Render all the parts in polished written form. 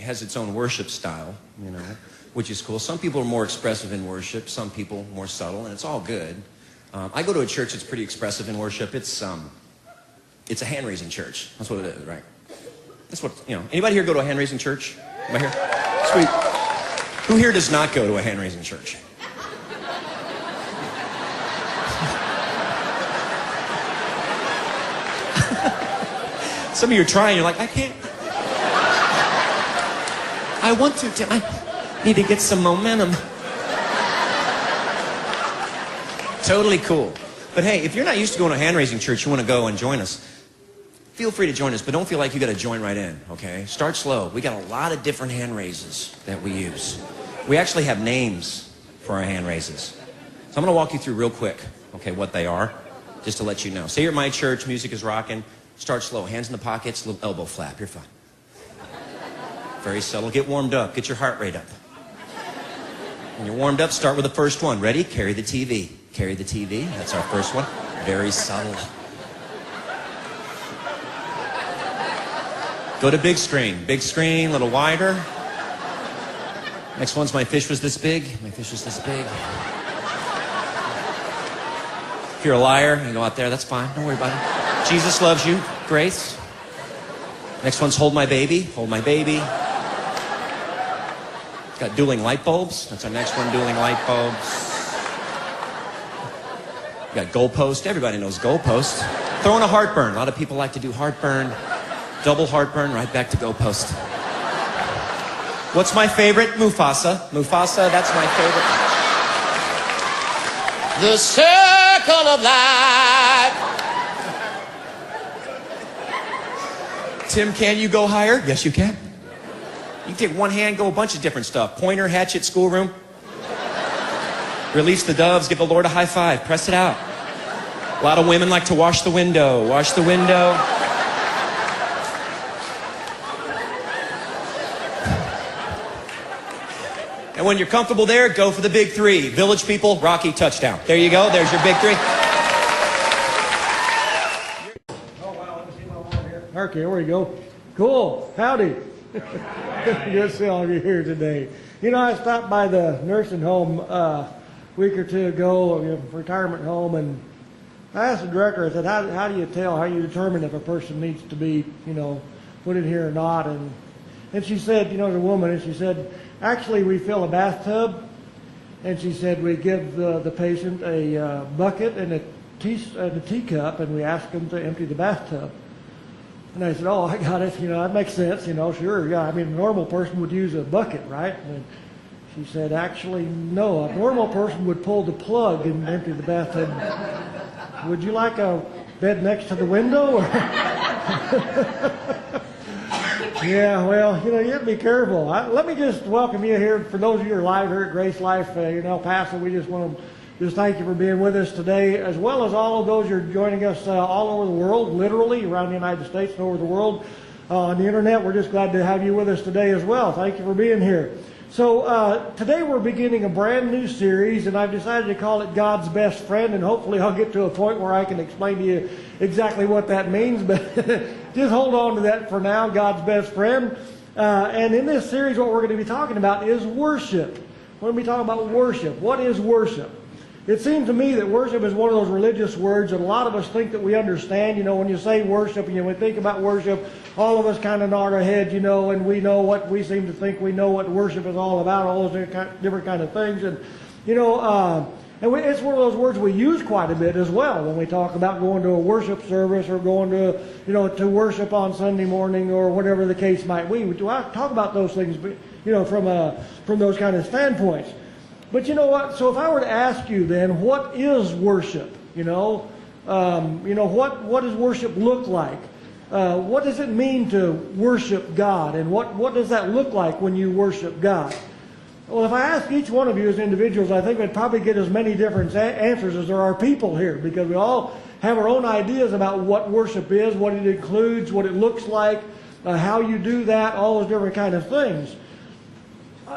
has its own worship style, you know, which is cool. Some people are more expressive in worship, some people more subtle, and it's all good. I go to a church that's pretty expressive in worship. It's a hand-raising church. That's what it is, right? That's what, you know. Anybody here go to a hand-raising church? Am I here? Sweet. Who here does not go to a hand-raising church? Some of you are trying, you're like, I can't. I want to, Tim. I need to get some momentum. Totally cool. But hey, if you're not used to going to a hand-raising church, you want to go and join us, feel free to join us, but don't feel like you got to join right in, okay? Start slow. We got a lot of different hand raises that we use. We actually have names for our hand raises. So I'm going to walk you through real quick, okay, what they are, just to let you know. Say you're at my church, music is rocking. Start slow. Hands in the pockets, little elbow flap. You're fine. Very subtle. Get warmed up. Get your heart rate up. When you're warmed up, start with the first one. Ready? Carry the TV. Carry the TV. That's our first one. Very subtle. Go to big screen. Big screen, a little wider. Next one's my fish was this big. My fish was this big. If you're a liar, you go out there, that's fine. Don't worry about it. Jesus loves you. Grace. Next one's hold my baby. Hold my baby. It's got dueling light bulbs. That's our next one, dueling light bulbs. We got goalpost. Everybody knows goalpost. Throwing a heartburn. A lot of people like to do heartburn. Double heartburn, right back to goalpost. What's my favorite? Mufasa. Mufasa, that's my favorite. The circle of life. Tim, can you go higher? Yes, you can. You can take one hand, go a bunch of different stuff. Pointer, hatchet, schoolroom. Release the doves, give the Lord a high five. Press it out. A lot of women like to wash the window. Wash the window. And when you're comfortable there, go for the big three. Village people, Rocky, touchdown. There you go. There's your big three. Oh, wow. Let me see what I want here. Okay, here we go. Cool. Howdy. Good to see all of you here today. You know, I stopped by the nursing home a week or two ago, retirement home, and I asked the director, I said, how do you tell, how do you determine if a person needs to be, put in here or not? And she said, the woman, and she said, actually, we fill a bathtub, and she said we give the patient a bucket and a teacup, and we ask them to empty the bathtub. And I said, oh, I got it. That makes sense. Sure. Yeah, I mean, a normal person would use a bucket, right? And she said, actually, no. A normal person would pull the plug and empty the bathtub. Would you like a bed next to the window? Yeah, well, you have to be careful. Let me just welcome you here. For those of you who are live here at Grace Life in El Paso, we just want to just thank you for being with us today, as well as all of those who are joining us all over the world, literally around the United States and over the world on the internet. We're just glad to have you with us today as well. Thank you for being here. So today we're beginning a brand new series, and I've decided to call it God's Best Friend, and hopefully I'll get to a point where I can explain to you exactly what that means, but just hold on to that for now, God's Best Friend. And in this series, what we're going to be talking about is worship. We're going to be talking about worship. What is worship? It seems to me that worship is one of those religious words that a lot of us think that we understand. When you say worship, when we think about worship, all of us kind of nod our heads, and we know what we seem to think we know what worship is all about, all those different kind of things. And, it's one of those words we use quite a bit as well when we talk about going to a worship service or going to, to worship on Sunday morning or whatever the case might be. We talk about those things, from those kind of standpoints. But you know what? So if I were to ask you then, what is worship? What does worship look like? What does it mean to worship God? And what does that look like when you worship God? Well, if I ask each one of you as individuals, I think we'd probably get as many different answers as there are people here, because we all have our own ideas about what worship is, what it includes, what it looks like, how you do that, all those different kind of things.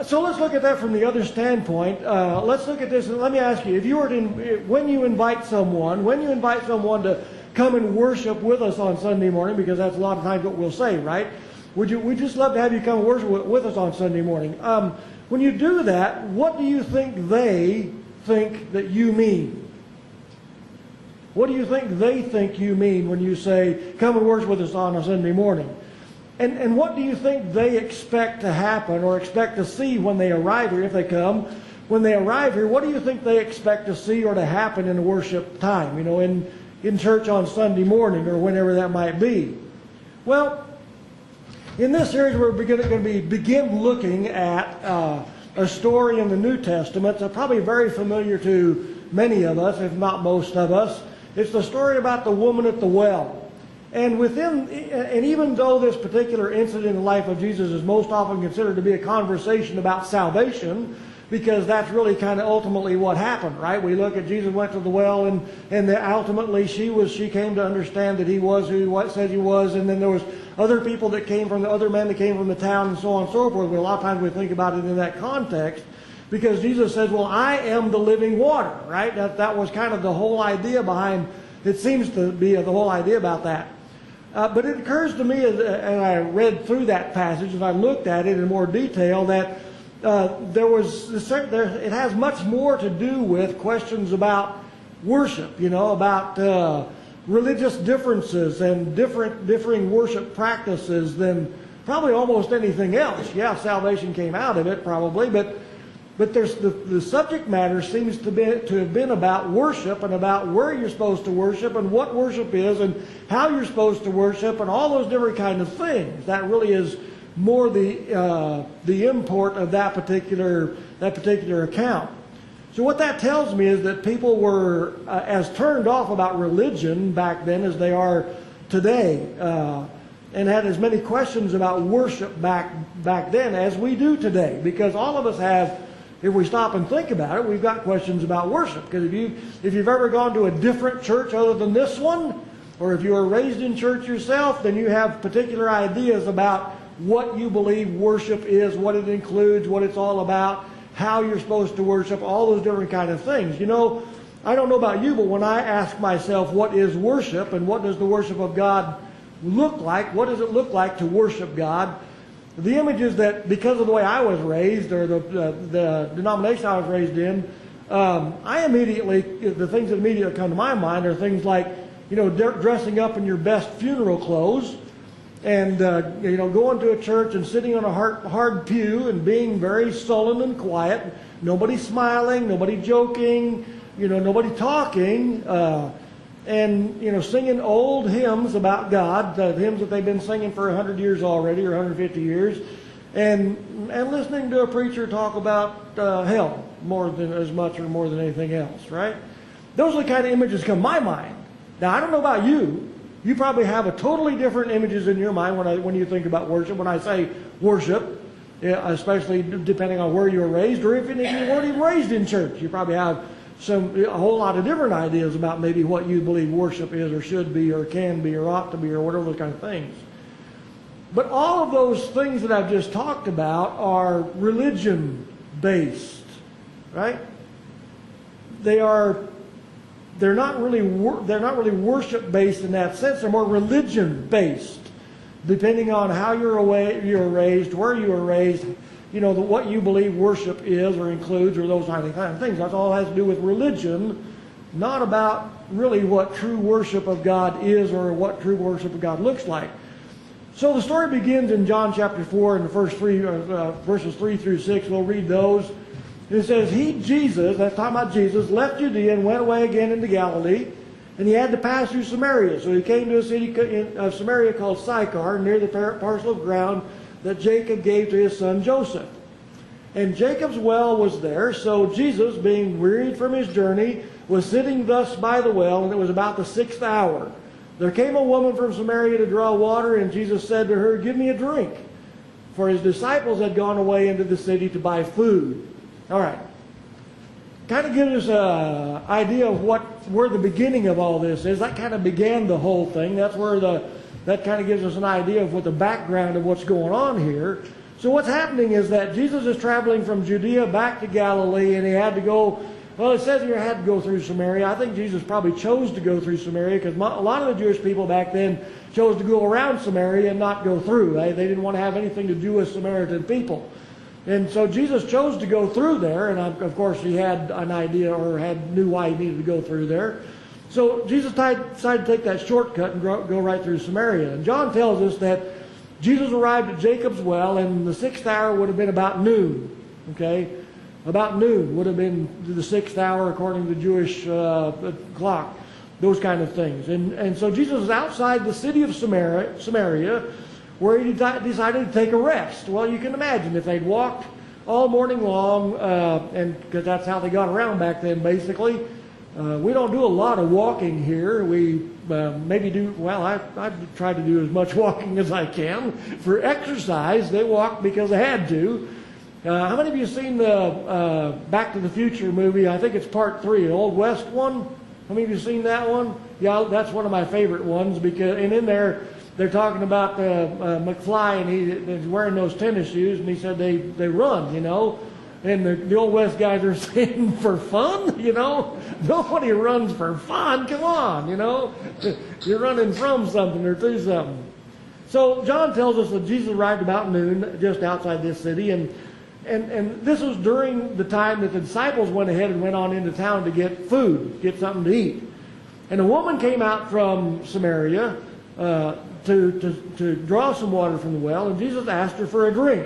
So let's look at that from the other standpoint. Let's look at this, and let me ask you, when you invite someone to come and worship with us on Sunday morning, because that's a lot of times what we'll say, right? We'd just love to have you come and worship with us on Sunday morning. When you do that, what do you think they think that you mean? What do you think they think you mean when you say, come and worship with us on a Sunday morning? And what do you think they expect to happen or expect to see when they arrive here, if they come? When they arrive here, what do you think they expect to see or to happen in the worship time, you know, in church on Sunday morning or whenever that might be? Well, in this series we're going to begin looking at a story in the New Testament that's probably very familiar to many of us, if not most of us. It's the story about the woman at the well. And even though this particular incident in the life of Jesus is most often considered to be a conversation about salvation, because that's really kind of ultimately what happened, right? We look at Jesus went to the well, and ultimately she came to understand that he was who he said he was, and then there was other people that came from the other men that came from the town, and so on and so forth. But a lot of times we think about it in that context, because Jesus says, "Well, I am the living water," right? That was kind of the whole idea behind. It seems to be the whole idea about that. But it occurs to me as I read through that passage, and I looked at it in more detail, that it has much more to do with questions about worship, you know, about religious differences and differing worship practices than probably almost anything else. Yeah, salvation came out of it probably, but there's the subject matter seems to have been about worship and about where you're supposed to worship and what worship is and how you're supposed to worship and all those different kinds of things. That really is more the import of that particular account. So what that tells me is that people were as turned off about religion back then as they are today, and had as many questions about worship back then as we do today. Because all of us have, if we stop and think about it, we've got questions about worship. Because if you've ever gone to a different church other than this one, or if you were raised in church yourself, then you have particular ideas about what you believe worship is, what it includes, what it's all about, how you're supposed to worship, all those different kind of things. You know, I don't know about you, but when I ask myself what is worship and what does the worship of God look like, what does it look like to worship God, the images that, because of the way I was raised or the denomination I was raised in, the things that immediately come to my mind are things like, you know, dressing up in your best funeral clothes, and you know, going to a church and sitting on a hard pew and being very sullen and quiet, nobody smiling, nobody joking, you know, nobody talking, and you know, singing old hymns about God, the hymns that they've been singing for 100 years already or 150 years, and listening to a preacher talk about hell as much or more than anything else, right? Those are the kind of images that come to my mind. Now, I don't know about you. You probably have a totally different images in your mind when you think about worship. When I say worship, especially depending on where you were raised, or if you weren't even raised in church, you probably have a whole lot of different ideas about maybe what you believe worship is, or should be, or can be, or ought to be, or whatever those kind of things. But all of those things that I've just talked about are religion-based, right? They're not really worship-based in that sense. They're more religion-based, depending on how you were raised, where you were raised, you know, what you believe worship is or includes, or those kind of things. That's all it has to do with religion, not about really what true worship of God is or what true worship of God looks like. So the story begins in John chapter 4 in the first verses 3 through 6. We'll read those. It says, Jesus, that's talking about Jesus, left Judea and went away again into Galilee, and he had to pass through Samaria. So he came to a city of Samaria called Sychar, near the parcel of ground that Jacob gave to his son Joseph. And Jacob's well was there, so Jesus, being wearied from his journey, was sitting thus by the well, and it was about the 6th hour. There came a woman from Samaria to draw water, and Jesus said to her, "Give me a drink." For his disciples had gone away into the city to buy food. All right. Kind of gives us an idea of where the beginning of all this is. That kind of began the whole thing. That's where that kind of gives us an idea of what the background of what's going on here. So what's happening is that Jesus is traveling from Judea back to Galilee, and he had to go Well, it says here had to go through Samaria. I think Jesus probably chose to go through Samaria because a lot of the Jewish people back then chose to go around Samaria and not go through. They didn't want to have anything to do with Samaritan people. And so Jesus chose to go through there, and of course he had an idea or knew why he needed to go through there. So Jesus decided to take that shortcut and go right through Samaria. And John tells us that Jesus arrived at Jacob's well, and the 6th hour would have been about noon. Okay? About noon would have been the 6th hour according to the Jewish clock. Those kind of things. And so Jesus is outside the city of Samaria, where he decided to take a rest. Well, you can imagine if they'd walked all morning long, and because that's how they got around back then, basically. We don't do a lot of walking here. We maybe do, well, I try to do as much walking as I can. For exercise, they walked because they had to. How many of you have seen the Back to the Future movie? I think it's part 3, the Old West one. How many of you have seen that one? Yeah, that's one of my favorite ones because, and in there, they're talking about McFly, and he's wearing those tennis shoes, and he said they run, you know. And the Old West guys are saying, for fun, you know? Nobody runs for fun, come on, you know? You're running from something or to something. So John tells us that Jesus arrived about noon just outside this city, and this was during the time that the disciples went ahead and went on into town to get food, get something to eat. And a woman came out from Samaria to draw some water from the well, and Jesus asked her for a drink.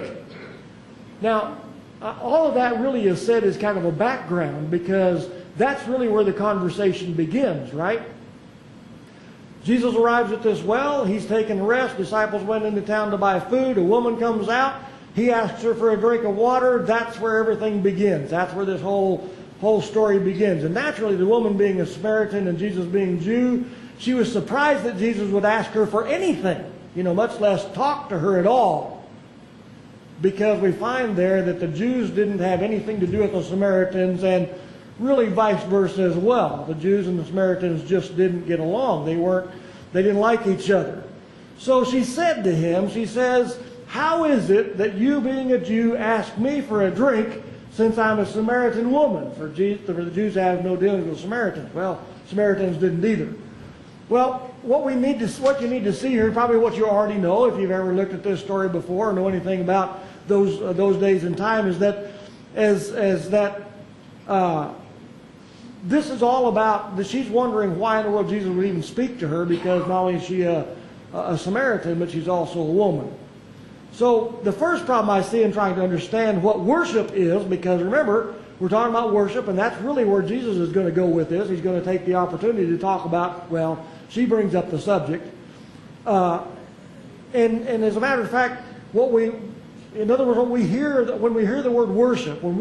Now, all of that really is said as kind of a background because that's really where the conversation begins, right? Jesus arrives at this well. He's taking a rest. Disciples went into town to buy food. A woman comes out. He asks her for a drink of water. That's where everything begins. That's where this whole story begins. And naturally, the woman being a Samaritan and Jesus being Jew, she was surprised that Jesus would ask her for anything, you know, much less talk to her at all. Because we find there that the Jews didn't have anything to do with the Samaritans, and really vice versa as well. The Jews and the Samaritans just didn't get along. They didn't like each other. So she said to him, she says, "How is it that you being a Jew ask me for a drink since I'm a Samaritan woman?" For the Jews have no dealings with Samaritans. Well, Samaritans didn't either. Well, what you need to see here, probably what you already know if you've ever looked at this story before or know anything about those days and time, is that this is all about that she's wondering why in the world Jesus would even speak to her, because not only is she a Samaritan, but she's also a woman. So the first problem I see in trying to understand what worship is, because remember, we're talking about worship, and that's really where Jesus is going to go with this. He's going to take the opportunity to talk about, well, she brings up the subject. And as a matter of fact, in other words, when we hear the word worship, when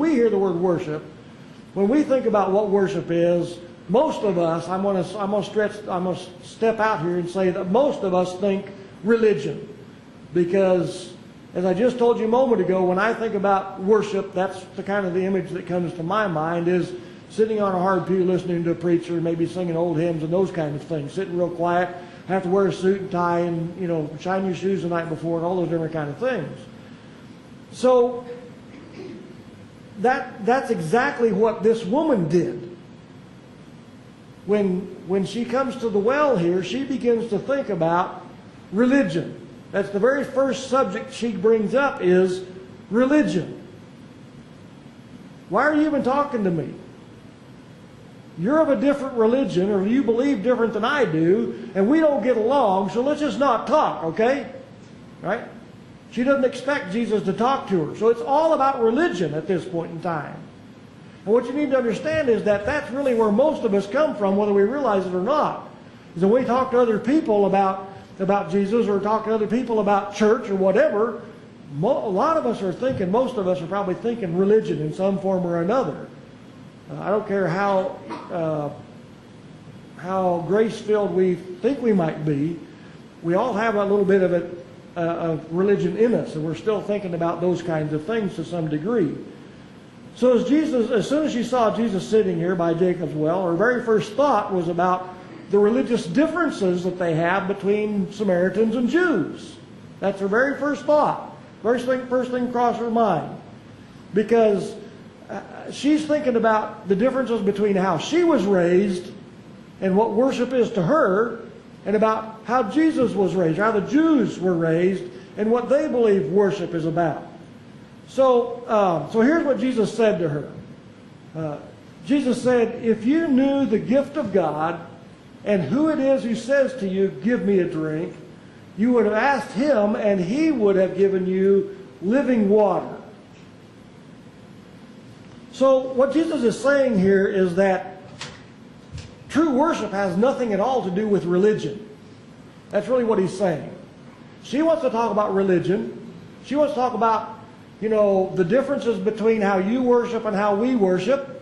we think about what worship is, most of us, I'm going to step out here and say that most of us think religion. Because, as I just told you a moment ago, when I think about worship, that's the kind of the image that comes to my mind is sitting on a hard pew listening to a preacher, maybe singing old hymns and those kind of things, sitting real quiet, have to wear a suit and tie and, you know, shine your shoes the night before and all those different kind of things. So that's exactly what this woman did. When she comes to the well here, she begins to think about religion. That's the very first subject she brings up is religion. Why are you even talking to me? You're of a different religion, or you believe different than I do, and we don't get along, so let's just not talk, okay? Right? She doesn't expect Jesus to talk to her. So it's all about religion at this point in time. And what you need to understand is that that's really where most of us come from, whether we realize it or not. Is when we talk to other people about Jesus, or talk to other people about church or whatever, a lot of us are thinking, most of us are probably thinking religion in some form or another. I don't care how grace-filled we think we might be, we all have a little bit of it, of religion in us, and we're still thinking about those kinds of things to some degree. So as soon as she saw Jesus sitting here by Jacob's well, her very first thought was about the religious differences that they have between Samaritans and Jews. That's her very first thought. First thing across her mind. Because she's thinking about the differences between how she was raised and what worship is to her, and about how Jesus was raised, how the Jews were raised, and what they believe worship is about. So here's what Jesus said to her. Jesus said, if you knew the gift of God and who it is who says to you, give me a drink, you would have asked him and he would have given you living water. So what Jesus is saying here is that true worship has nothing at all to do with religion. That's really what he's saying. She wants to talk about religion. She wants to talk about, the differences between how you worship and how we worship.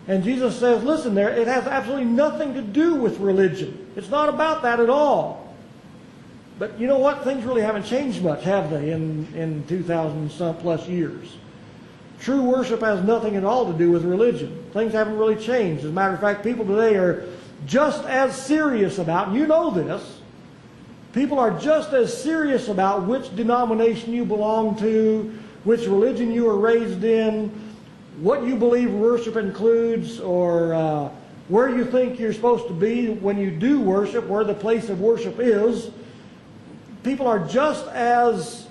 And Jesus says, listen, it has absolutely nothing to do with religion. It's not about that at all. But you know what? Things really haven't changed much, have they, in 2,000 some plus years. True worship has nothing at all to do with religion. Things haven't really changed. As a matter of fact, people today are just as serious about, and you know this, people are just as serious about which denomination you belong to, which religion you were raised in, what you believe worship includes, or where you think you're supposed to be when you do worship, where the place of worship is. People are just as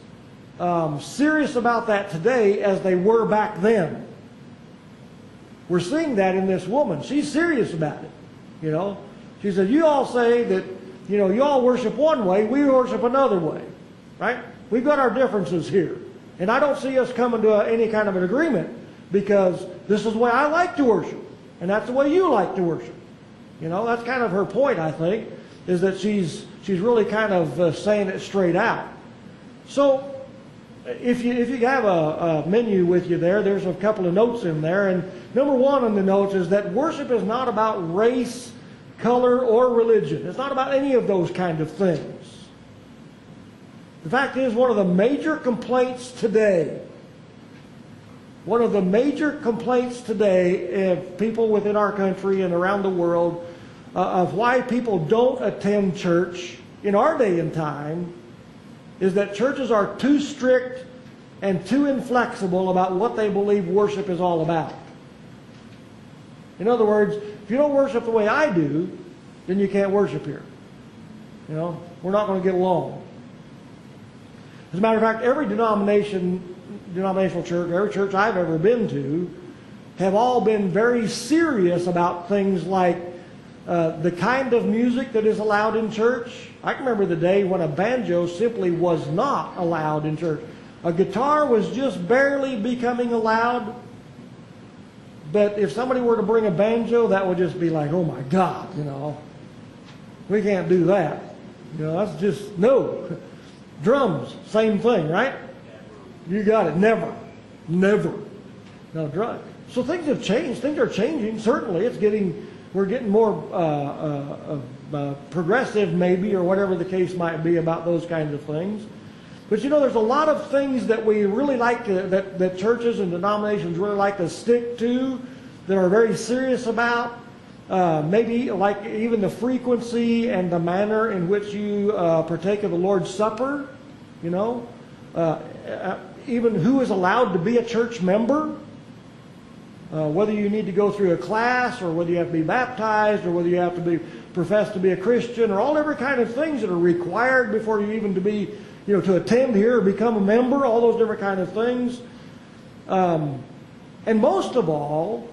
serious about that today as they were back then. We're seeing that in this woman. She's serious about it. She said, you all say that, you all worship one way, we worship another way. Right? We've got our differences here. And I don't see us coming to any kind of an agreement, because this is the way I like to worship, and that's the way you like to worship. That's kind of her point, I think, is that she's really kind of saying it straight out. So if you have a menu with you there's a couple of notes in there, and number one on the notes is that worship is not about race, color, or religion. It's not about any of those kind of things. The fact is, one of the major complaints today of people within our country and around the world of why people don't attend church in our day and time is that churches are too strict and too inflexible about what they believe worship is all about. In other words, if you don't worship the way I do, then you can't worship here. We're not going to get along. As a matter of fact, every denominational church, every church I've ever been to, have all been very serious about things like the kind of music that is allowed in church. I can remember the day when a banjo simply was not allowed in church. A guitar was just barely becoming allowed. But if somebody were to bring a banjo, that would just be like, oh my God, we can't do that. That's just, no. Drums, same thing, right? You got it. Never. No, drums. So things have changed. Things are changing. Certainly, we're getting more progressive, maybe, or whatever the case might be about those kinds of things. But there's a lot of things that we really like to, that churches and denominations really like to stick to, that are very serious about. Maybe like even the frequency and the manner in which you partake of the Lord's Supper. Even who is allowed to be a church member. Whether you need to go through a class, or whether you have to be baptized, or whether you have to be professed to be a Christian, or all every kind of things that are required before you even to be, to attend here or become a member, all those different kind of things. And most of all,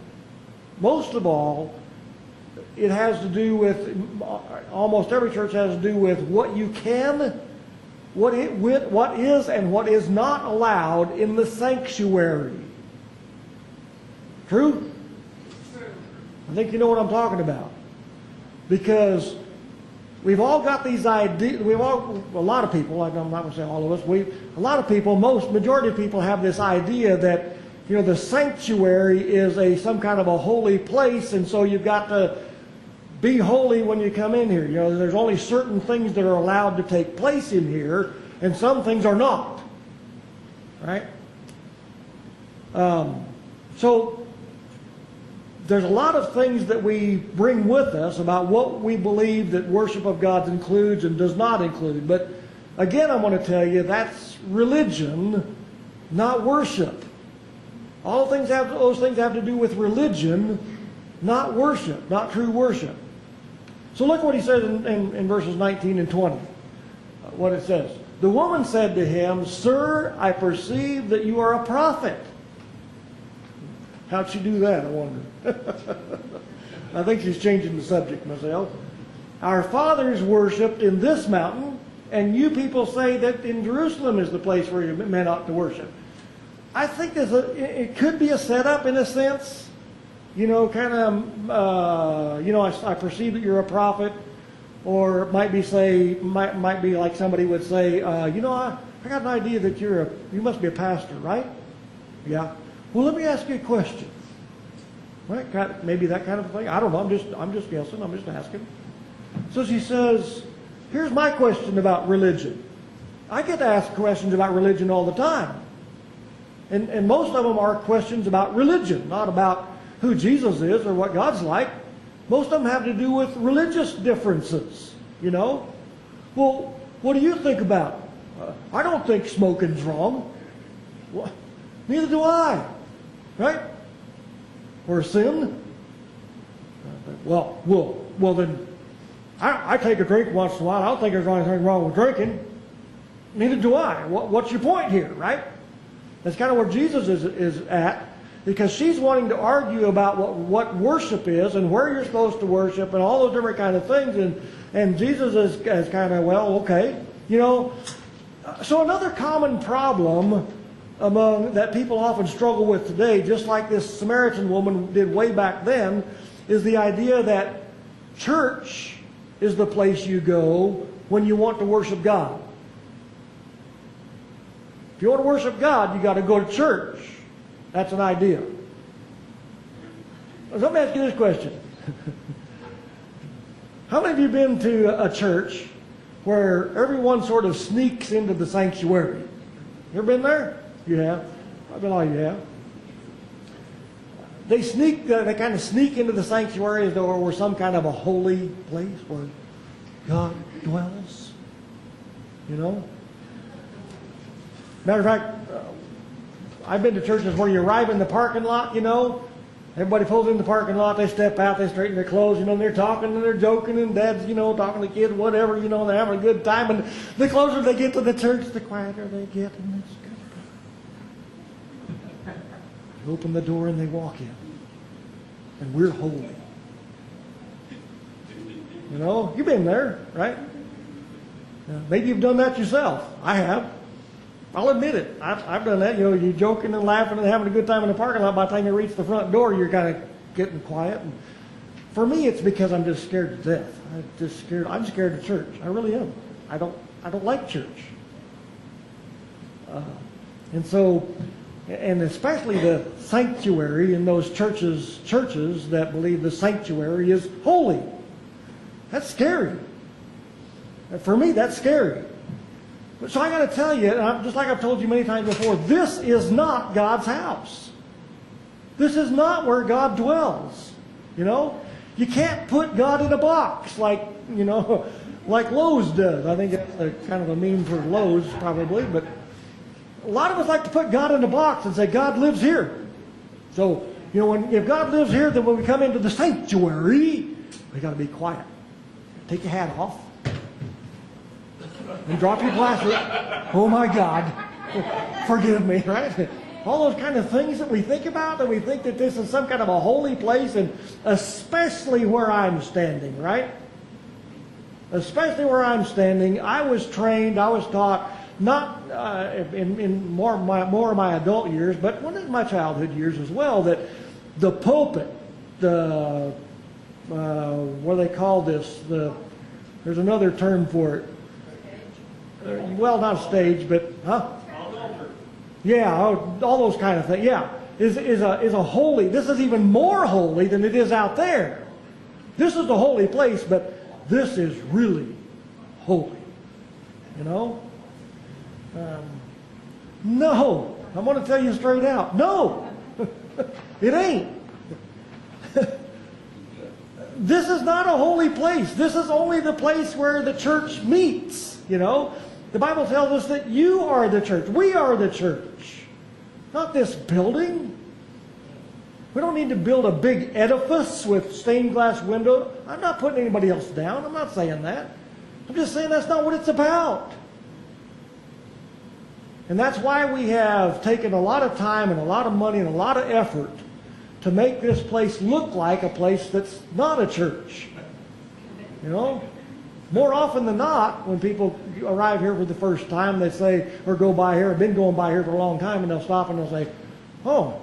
it has to do with, almost every church has to do with what you can, what is and what is not allowed in the sanctuary. True? I think you know what I'm talking about. Because we've all got these ideas, a lot of people, I'm not going to say all of us, a lot of people, majority of people have this idea that, the sanctuary is some kind of a holy place, and so you've got to be holy when you come in here. There's only certain things that are allowed to take place in here, and some things are not. Right? So there's a lot of things that we bring with us about what we believe that worship of God includes and does not include. But again, I want to tell you that's religion, not worship. Those things have to do with religion, not worship, not true worship. So look what he says in verses 19 and 20. What it says. The woman said to him, "Sir, I perceive that you are a prophet." How'd she do that, I wonder? I think she's changing the subject myself. "Our fathers worshipped in this mountain, and you people say that in Jerusalem is the place where men ought to worship." I think it could be a setup in a sense. You know, kind of, I perceive that you're a prophet. Or it might be like somebody would say, I got an idea that you must be a pastor, right? Yeah. Well, let me ask you a question. Right? Maybe that kind of thing. I don't know. I'm just guessing. I'm just asking. So she says, "Here's my question about religion. I get asked questions about religion all the time. And most of them are questions about religion, not about who Jesus is or what God's like. Most of them have to do with religious differences, you know. Well, what do you think about it? I don't think smoking's wrong. Well, neither do I, right? Or sin. Well, then I take a drink once in a while. I don't think there's anything wrong with drinking. Neither do I. What's your point here, right? That's kind of where Jesus is at. Because she's wanting to argue about what worship is and where you're supposed to worship and all those different kind of things. And Jesus is kind of, well, okay. You know, so another common problem that people often struggle with today, just like this Samaritan woman did way back then, is the idea that church is the place you go when you want to worship God. If you want to worship God, you got to go to church. That's an idea. Let me ask you this question. How many of you been to a church where everyone sort of sneaks into the sanctuary? You ever been there? You have? I bet all you have. They kind of sneak into the sanctuary as though it were some kind of a holy place where God dwells. You know? Matter of fact, I've been to churches where you arrive in the parking lot, you know. Everybody pulls in the parking lot, they step out, they straighten their clothes, you know, and they're talking and they're joking, and dad's, you know, talking to the kids, whatever, you know, they're having a good time. And the closer they get to the church, the quieter they get, and it's good. They open the door and they walk in. And we're holy. You know, you've been there, right? Maybe you've done that yourself. I have. I'll admit it. I've done that. You know, you're joking and laughing and having a good time in the parking lot. By the time you reach the front door, you're kind of getting quiet. And for me, it's because I'm just scared to death. I'm scared of church. I really am. I don't like church. And so, and especially the sanctuary in those churches that believe the sanctuary is holy. That's scary. For me, that's scary. So I got to tell you, just like I've told you many times before, this is not God's house. This is not where God dwells. You know, you can't put God in a box like Lowe's does. I think that's kind of a meme for Lowe's probably, but a lot of us like to put God in a box and say God lives here. So you know, if God lives here, then when we come into the sanctuary, we got to be quiet. Take your hat off. And drop your glasses. Oh my God. Forgive me, right? All those kind of things that we think about, and we think that this is some kind of a holy place, and especially where I'm standing, right? Especially where I'm standing, I was taught, not in more of my adult years, but in my childhood years as well, that the pulpit, what do they call this? There's another term for it. Well, not a stage, but yeah, all those kind of things. Yeah, is a holy. This is even more holy than it is out there. This is the holy place, but this is really holy. You know? No, I'm going to tell you straight out. No, it ain't. This is not a holy place. This is only the place where the church meets. You know? The Bible tells us that you are the church. We are the church. Not this building. We don't need to build a big edifice with stained glass windows. I'm not putting anybody else down. I'm not saying that. I'm just saying that's not what it's about. And that's why we have taken a lot of time and a lot of money and a lot of effort to make this place look like a place that's not a church. You know? More often than not, when people arrive here for the first time, they say, or go by here, have been going by here for a long time, and they'll stop and they'll say, oh,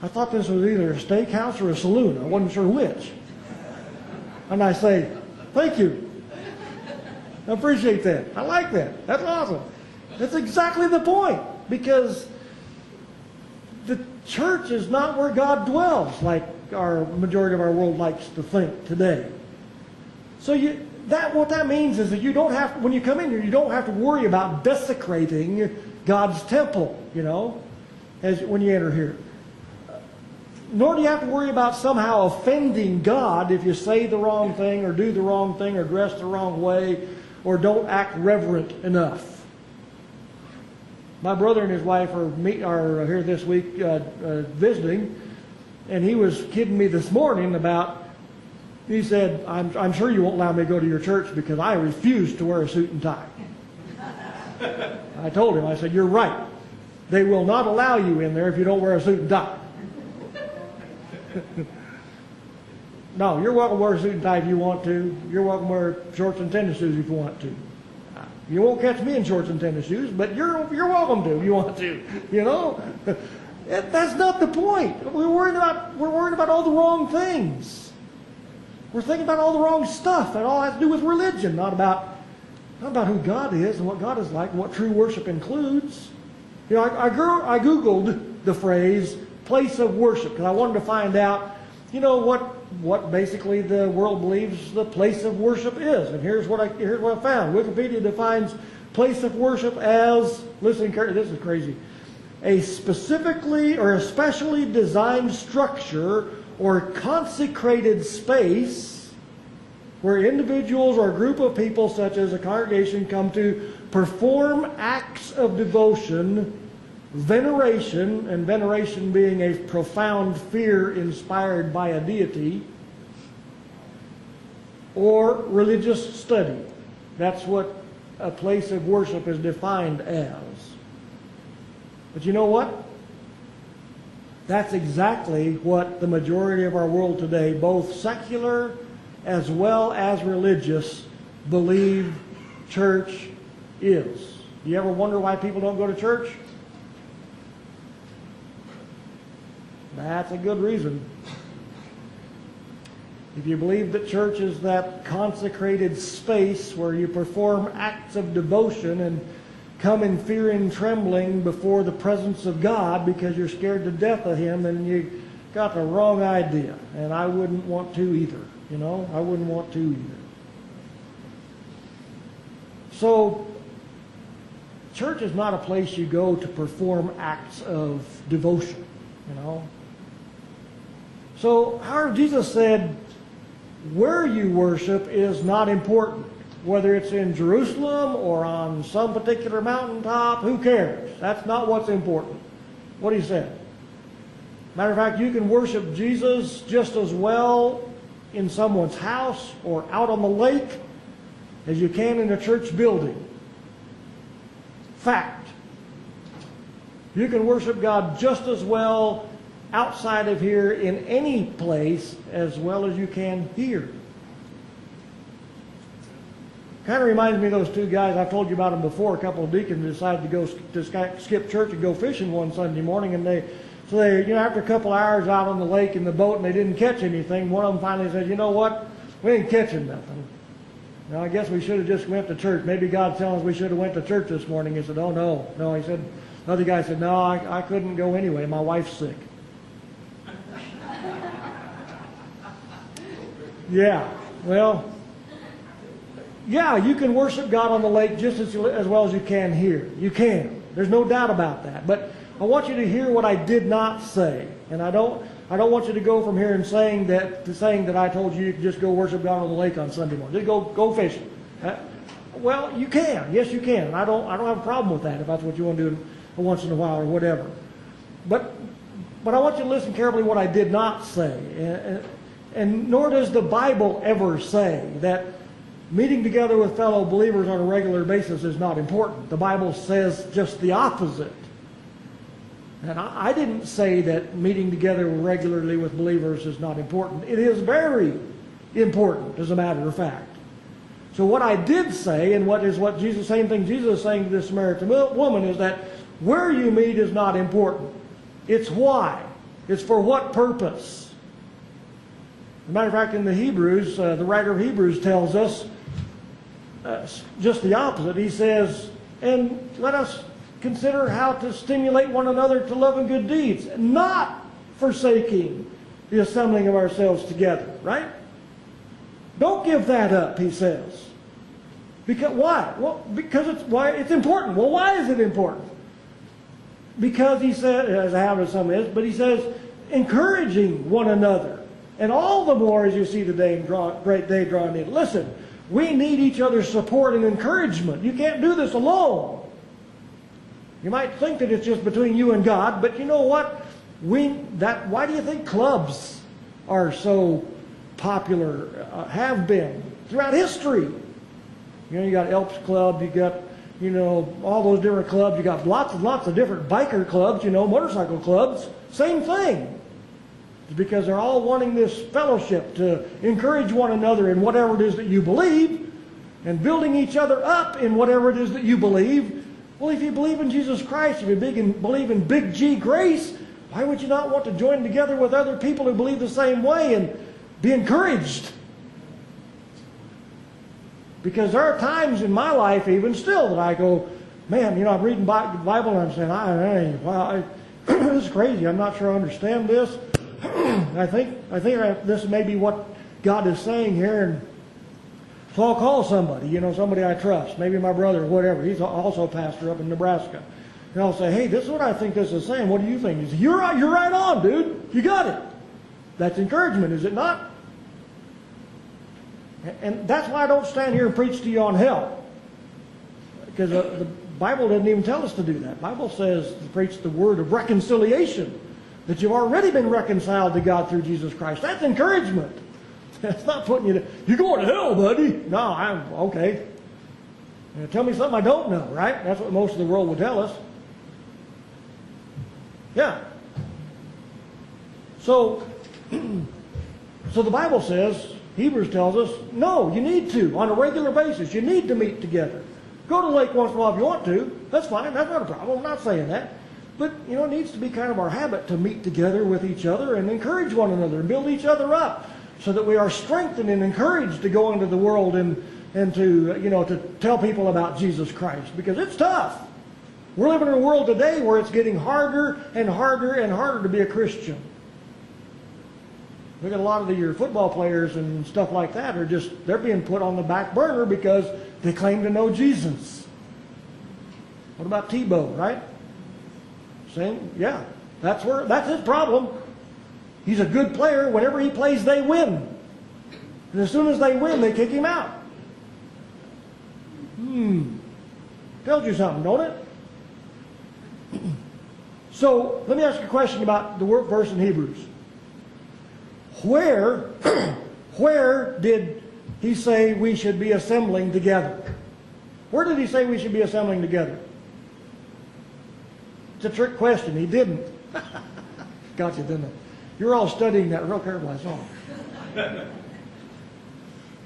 I thought this was either a steakhouse or a saloon. I wasn't sure which. And I say, thank you. I appreciate that. I like that. That's awesome. That's exactly the point. Because the church is not where God dwells, like our majority of our world likes to think today. So what that means is that you don't have, when you come in here, you don't have to worry about desecrating God's temple, you know, when you enter here. Nor do you have to worry about somehow offending God if you say the wrong thing or do the wrong thing or dress the wrong way or don't act reverent enough. My brother and his wife are here this week visiting, and he was kidding me this morning about, he said, I'm sure you won't allow me to go to your church because I refuse to wear a suit and tie. I told him, I said, you're right. They will not allow you in there if you don't wear a suit and tie. No, you're welcome to wear a suit and tie if you want to. You're welcome to wear shorts and tennis shoes if you want to. You won't catch me in shorts and tennis shoes, but you're welcome to if you want to. You know, that's not the point. We're worried about all the wrong things. We're thinking about all the wrong stuff. That all has to do with religion, not about who God is and what God is like and what true worship includes. You know, I Googled the phrase place of worship because I wanted to find out, you know, what basically the world believes the place of worship is. And here's what I found. Wikipedia defines place of worship as, listen, this is crazy, a specifically or especially designed structure or consecrated space where individuals or a group of people, such as a congregation, come to perform acts of devotion, veneration, and veneration being a profound fear inspired by a deity, or religious study. That's what a place of worship is defined as. But you know what? That's exactly what the majority of our world today, both secular as well as religious, believe church is. You ever wonder why people don't go to church? That's a good reason. If you believe that church is that consecrated space where you perform acts of devotion and come in fear and trembling before the presence of God because you're scared to death of Him, then you got the wrong idea. And I wouldn't want to either. You know, I wouldn't want to either. So, church is not a place you go to perform acts of devotion, you know. So, however, Jesus said, where you worship is not important. Whether it's in Jerusalem or on some particular mountaintop, who cares? That's not what's important. What he said. Matter of fact, you can worship Jesus just as well in someone's house or out on the lake as you can in a church building. Fact. You can worship God just as well outside of here in any place as well as you can here. Kind of reminds me of those two guys, I've told you about them before. A couple of deacons decided to go to skip church and go fishing one Sunday morning, and they, you know, after a couple hours out on the lake in the boat and they didn't catch anything, one of them finally said, you know what, we ain't catching nothing. Now I guess we should have just went to church. Maybe God's telling us we should have went to church this morning. He said, oh no. He said, another guy said, no, I couldn't go anyway. My wife's sick. Yeah, well, yeah, you can worship God on the lake just as well as you can here. You can. There's no doubt about that. But I want you to hear what I did not say. And I don't want you to go from here and saying that I told you could just go worship God on the lake on Sunday morning. Just go fishing. Well, you can. Yes, you can. And I don't have a problem with that if that's what you want to do once in a while or whatever. But But I want you to listen carefully what I did not say. And nor does the Bible ever say that meeting together with fellow believers on a regular basis is not important. The Bible says just the opposite. And I didn't say that meeting together regularly with believers is not important. It is very important, as a matter of fact. So what I did say, and same thing Jesus is saying to this Samaritan woman, is that where you meet is not important. It's why. It's for what purpose. As a matter of fact, in the Hebrews, the writer of Hebrews tells us just the opposite. He says, and let us consider how to stimulate one another to love and good deeds, not forsaking the assembling of ourselves together, right? Don't give that up, he says. Because why? Well, because it's important. Well, why is it important? Because he said, as I have in some is, but he says, encouraging one another. And all the more as you see the great day drawing near. Listen, we need each other's support and encouragement. You can't do this alone. You might think that it's just between you and God, but you know what? Why do you think clubs are so popular, have been throughout history? You know, you got Elks Club, you got, you know, all those different clubs. You got lots and lots of different biker clubs, you know, motorcycle clubs. Same thing. It's because they're all wanting this fellowship to encourage one another in whatever it is that you believe and building each other up in whatever it is that you believe. Well, if you believe in Jesus Christ, if you believe in Big G grace, why would you not want to join together with other people who believe the same way and be encouraged? Because there are times in my life, even still, that I go, man, you know, I'm reading the Bible and I'm saying, this is crazy. I'm not sure I understand this. I think this may be what God is saying here, and so I'll call somebody, you know, somebody I trust, maybe my brother or whatever. He's also a pastor up in Nebraska. And I'll say, hey, this is what I think this is saying. What do you think? He says, you're right on, dude. You got it. That's encouragement, is it not? And that's why I don't stand here and preach to you on hell. Because the Bible doesn't even tell us to do that. The Bible says to preach the word of reconciliation, that you've already been reconciled to God through Jesus Christ. That's encouragement. That's not putting you to, you're going to hell, buddy. No, I'm okay. You know, tell me something I don't know, right? That's what most of the world will tell us. Yeah. So the Bible says, Hebrews tells us, no, you need to, on a regular basis. You need to meet together. Go to the lake once in a while if you want to. That's fine. That's not a problem. I'm not saying that. But, you know, it needs to be kind of our habit to meet together with each other and encourage one another and build each other up so that we are strengthened and encouraged to go into the world and to, you know, to tell people about Jesus Christ. Because it's tough. We're living in a world today where it's getting harder and harder and harder to be a Christian. Look at a lot of your football players and stuff like that they're being put on the back burner because they claim to know Jesus. What about Tebow, right? Same, yeah. That's his problem. He's a good player. Whenever he plays, they win. And as soon as they win, they kick him out. Tells you something, don't it? So, let me ask you a question about the verse in Hebrews. Where did he say we should be assembling together? Where did he say we should be assembling together? It's a trick question. He didn't. Got you, didn't it? You're all studying that real carefully, I saw.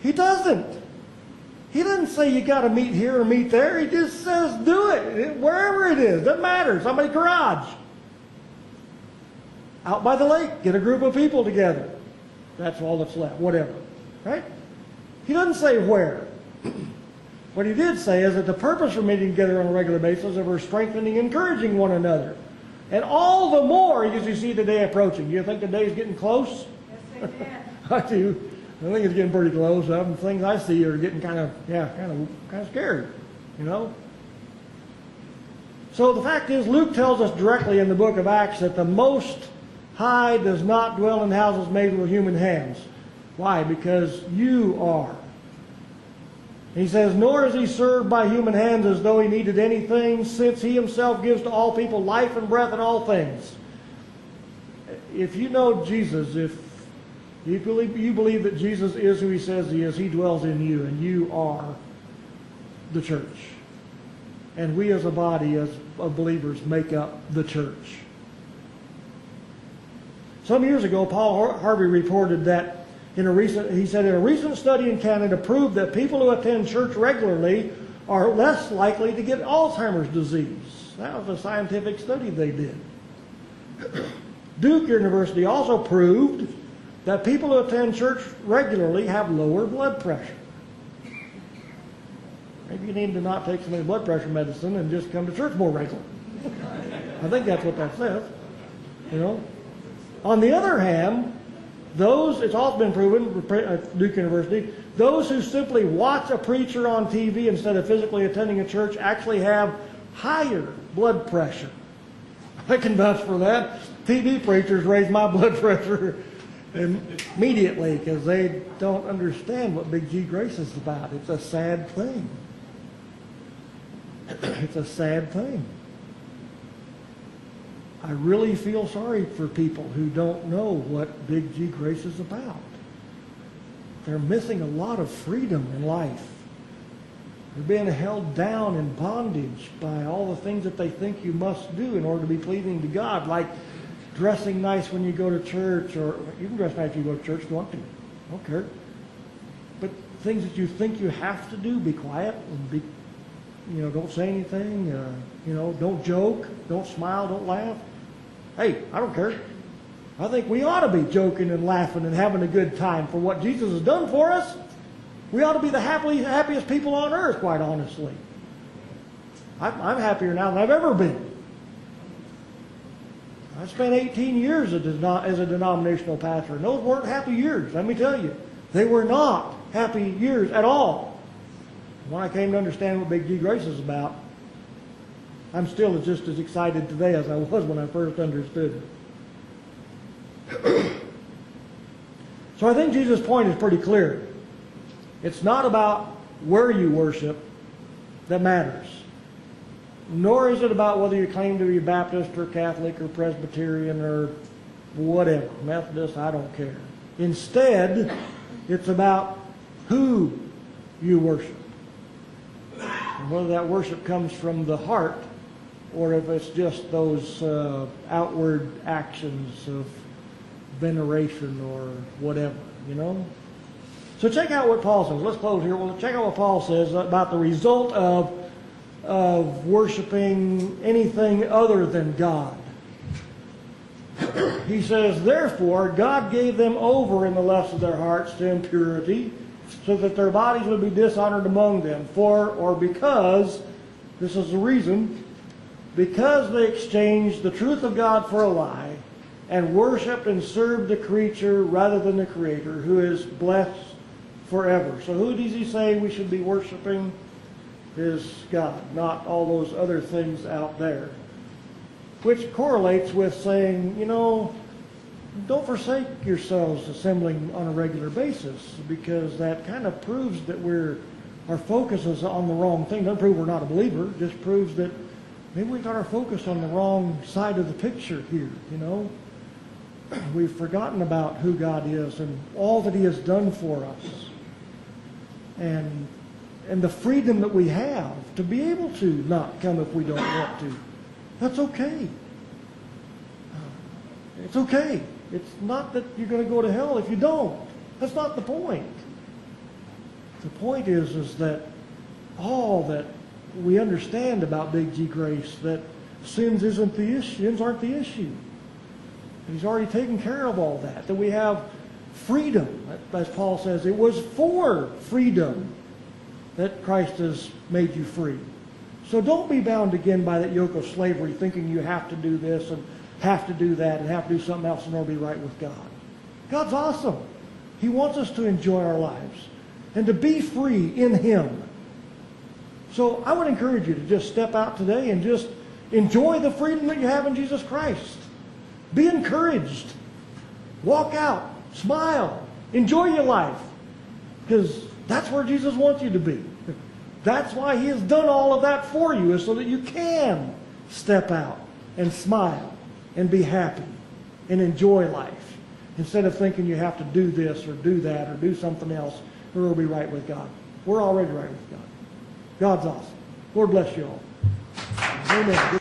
He doesn't. He doesn't say you got to meet here or meet there. He just says do it. Wherever it is. Doesn't matter. Somebody's garage. Out by the lake. Get a group of people together. That's all that's left. Whatever. Right? He doesn't say where. What he did say is that the purpose for meeting together on a regular basis is we're strengthening and encouraging one another. And all the more as you see the day approaching. Do you think the day is getting close? Yes, amen. I do. I think it's getting pretty close. Some things I see are getting kind of scary, you know. So the fact is, Luke tells us directly in the book of Acts that the Most High does not dwell in houses made with human hands. Why? Because you are. He says, nor is he served by human hands as though he needed anything, since he himself gives to all people life and breath and all things. if you know Jesus, if you believe that Jesus is who he says he is, he dwells in you, and you are the church. And we as a body, as believers, make up the church. Some years ago, Paul Harvey reported that in a recent study in Canada proved that people who attend church regularly are less likely to get Alzheimer's disease. That was a scientific study they did. Duke University also proved that people who attend church regularly have lower blood pressure. Maybe you need to not take so many blood pressure medicine and just come to church more regularly. I think that's what that says. You know. On the other hand, it's also been proven at Duke University, those who simply watch a preacher on TV instead of physically attending a church actually have higher blood pressure. I can vouch for that. TV preachers raise my blood pressure immediately because they don't understand what Big G Grace is about. It's a sad thing. It's a sad thing. I really feel sorry for people who don't know what Big G Grace is about. They're missing a lot of freedom in life. They're being held down in bondage by all the things that they think you must do in order to be pleasing to God, like dressing nice when you go to church, or you can dress nice when you go to church if you want to. I don't care. But things that you think you have to do, be quiet and don't say anything, don't joke, don't smile, don't laugh. Hey, I don't care. I think we ought to be joking and laughing and having a good time for what Jesus has done for us. We ought to be the happiest people on earth, quite honestly. I'm happier now than I've ever been. I spent 18 years as a denominational pastor, and those weren't happy years, let me tell you. They were not happy years at all. When I came to understand what Big G Grace is about, I'm still just as excited today as I was when I first understood it. So I think Jesus' point is pretty clear. It's not about where you worship that matters. Nor is it about whether you claim to be Baptist or Catholic or Presbyterian or whatever, Methodist, I don't care. Instead, it's about who you worship. And whether that worship comes from the heart or if it's just those outward actions of veneration or whatever, So check out what Paul says. Let's close here. Well, check out what Paul says about the result of worshiping anything other than God. He says, therefore, God gave them over in the lust of their hearts to impurity, so that their bodies would be dishonored among them. Because, this is the reason, because they exchanged the truth of God for a lie, and worshipped and served the creature rather than the Creator, who is blessed forever. So who does he say we should be worshiping? Is God, not all those other things out there. Which correlates with saying, don't forsake yourselves assembling on a regular basis, because that kind of proves that our focus is on the wrong thing. Doesn't prove we're not a believer, just proves that maybe we got our focus on the wrong side of the picture here, We've forgotten about who God is and all that he has done for us. And the freedom that we have to be able to not come if we don't want to. That's okay. It's okay. It's not that you're going to go to hell if you don't. That's not the point. The point is that all that we understand about Big G Grace, that sins aren't the issue. He's already taken care of all that. That we have freedom. As Paul says, it was for freedom that Christ has made you free. So don't be bound again by that yoke of slavery, thinking you have to do this and have to do that and have to do something else in order to be right with God. God's awesome. He wants us to enjoy our lives and to be free in him. So I would encourage you to just step out today and just enjoy the freedom that you have in Jesus Christ. Be encouraged. Walk out. Smile. Enjoy your life. Because that's where Jesus wants you to be. That's why he has done all of that for you, is so that you can step out and smile and be happy and enjoy life instead of thinking you have to do this or do that or do something else or we'll be right with God. We're already right with God. God's awesome. Lord bless you all. Amen.